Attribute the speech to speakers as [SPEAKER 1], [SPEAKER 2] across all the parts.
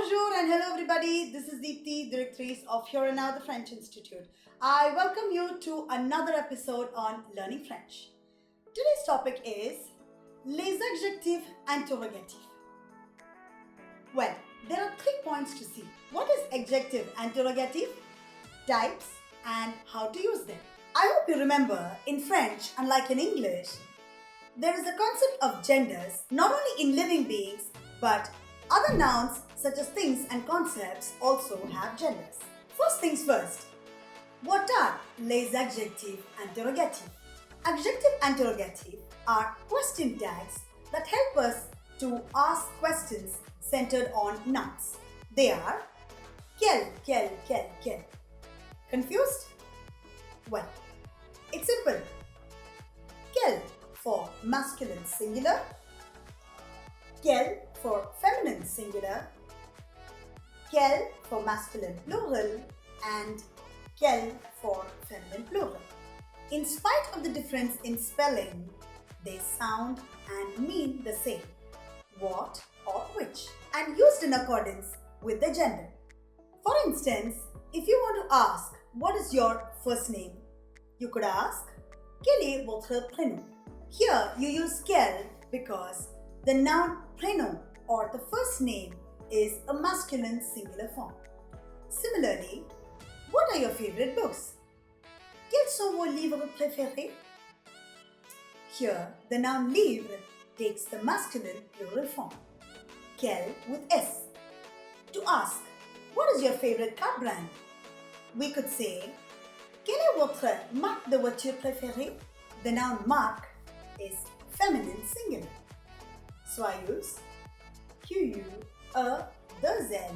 [SPEAKER 1] Bonjour and hello everybody, this is Deepti, Directrice of Here and Now the French Institute. I welcome you to another episode on Learning French. Today's topic is les adjectifs interrogatifs. Well, there are 3 points to see. What is adjective interrogative, types and how to use them. I hope you remember in French, unlike in English, there is a concept of genders not only in living beings but other nouns such as things and concepts also have genders. First things first, what are les adjectifs interrogatifs? Adjective interrogative are question tags that help us to ask questions centered on nouns. They are quel, quelle. Confused? Well, it's simple. Quel for masculine singular, quelle for feminine singular, quelle for masculine plural, and quelle for feminine plural. In spite of the difference in spelling, they sound and mean the same, what or which, and used in accordance with the gender. For instance, if you want to ask what is your first name, you could ask quel est votre prénom. Here you use quelle because the noun prénom or the first name is a masculine singular form. Similarly, what are your favorite books? Quels sont vos livres préférés? Here, the noun livre takes the masculine plural form, quelle with S. To ask, what is your favorite car brand? We could say, quelle est votre marque de voiture préférée? The noun marque is feminine singular. So I use QU, A2L.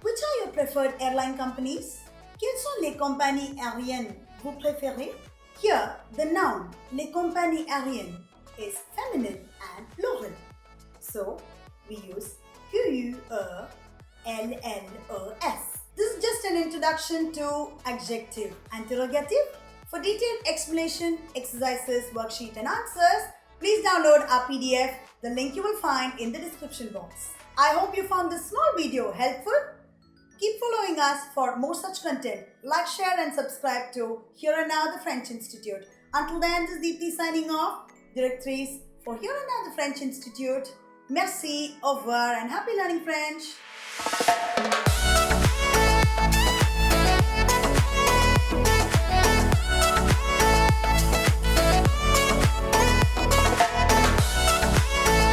[SPEAKER 1] Which are your preferred airline companies? Quelles sont les compagnies aériennes vous préférez? Here, the noun les compagnies aériennes is feminine and plural. So we use QUELLES. This is just an introduction to adjective interrogative. For detailed explanation, exercises, worksheet and answers, please download our PDF. The link you will find in the description box. I hope you found this small video helpful. Keep following us for more such content. Like, share and subscribe to Here and Now the French Institute. Until then, this is Deepti signing off, Directrice for Here and Now the French Institute. Merci, au revoir and happy learning French.